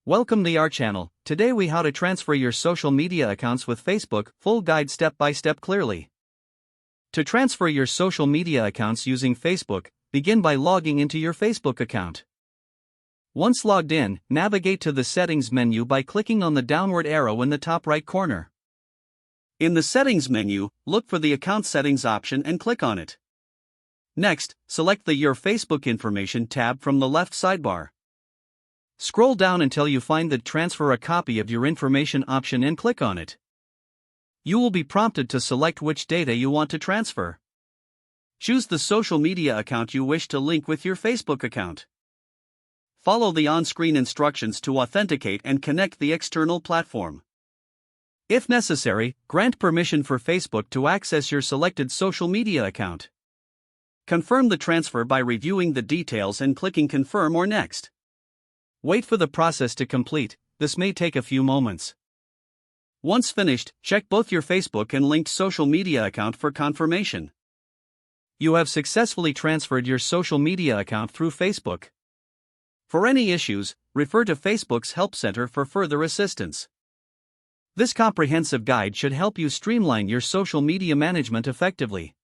Welcome to our channel. Today we how to transfer your social media accounts with Facebook, full guide step by step clearly. To transfer your social media accounts using Facebook, begin by logging into your Facebook account. Once logged in, navigate to the settings menu by clicking on the downward arrow in the top right corner. In the settings menu, look for the account settings option and click on it. Next, select the Your Facebook Information tab from the left sidebar. Scroll down until you find the Transfer a copy of your information option and click on it. You will be prompted to select which data you want to transfer. Choose the social media account you wish to link with your Facebook account. Follow the on-screen instructions to authenticate and connect the external platform. If necessary, grant permission for Facebook to access your selected social media account. Confirm the transfer by reviewing the details and clicking Confirm or Next. Wait for the process to complete. This may take a few moments. Once finished, check both your Facebook and linked social media account for confirmation. You have successfully transferred your social media account through Facebook. For any issues, refer to Facebook's Help Center for further assistance. This comprehensive guide should help you streamline your social media management effectively.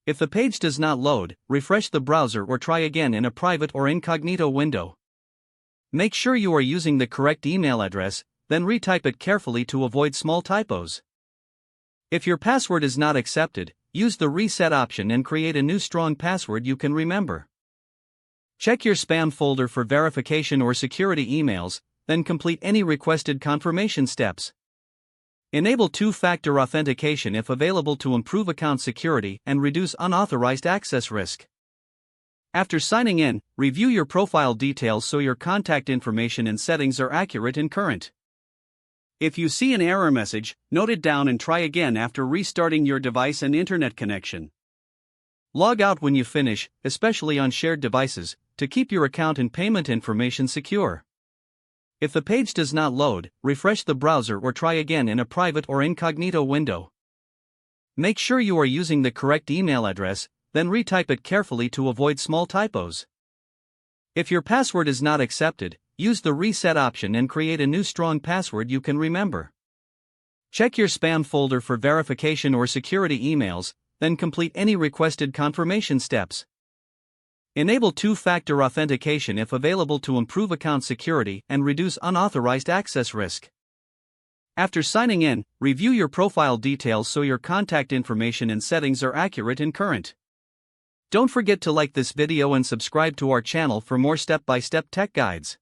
If the page does not load, refresh the browser or try again in a private or incognito window. Make sure you are using the correct email address, then retype it carefully to avoid small typos. If your password is not accepted, use the reset option and create a new strong password you can remember. Check your spam folder for verification or security emails, then complete any requested confirmation steps. Enable two-factor authentication if available to improve account security and reduce unauthorized access risk. After signing in, review your profile details so your contact information and settings are accurate and current. If you see an error message, note it down and try again after restarting your device and internet connection. Log out when you finish, especially on shared devices, to keep your account and payment information secure. If the page does not load, refresh the browser or try again in a private or incognito window. Make sure you are using the correct email address, then retype it carefully to avoid small typos. If your password is not accepted, use the reset option and create a new strong password you can remember. Check your spam folder for verification or security emails, then complete any requested confirmation steps. Enable two-factor authentication if available to improve account security and reduce unauthorized access risk. After signing in, review your profile details so your contact information and settings are accurate and current. Don't forget to like this video and subscribe to our channel for more step-by-step tech guides.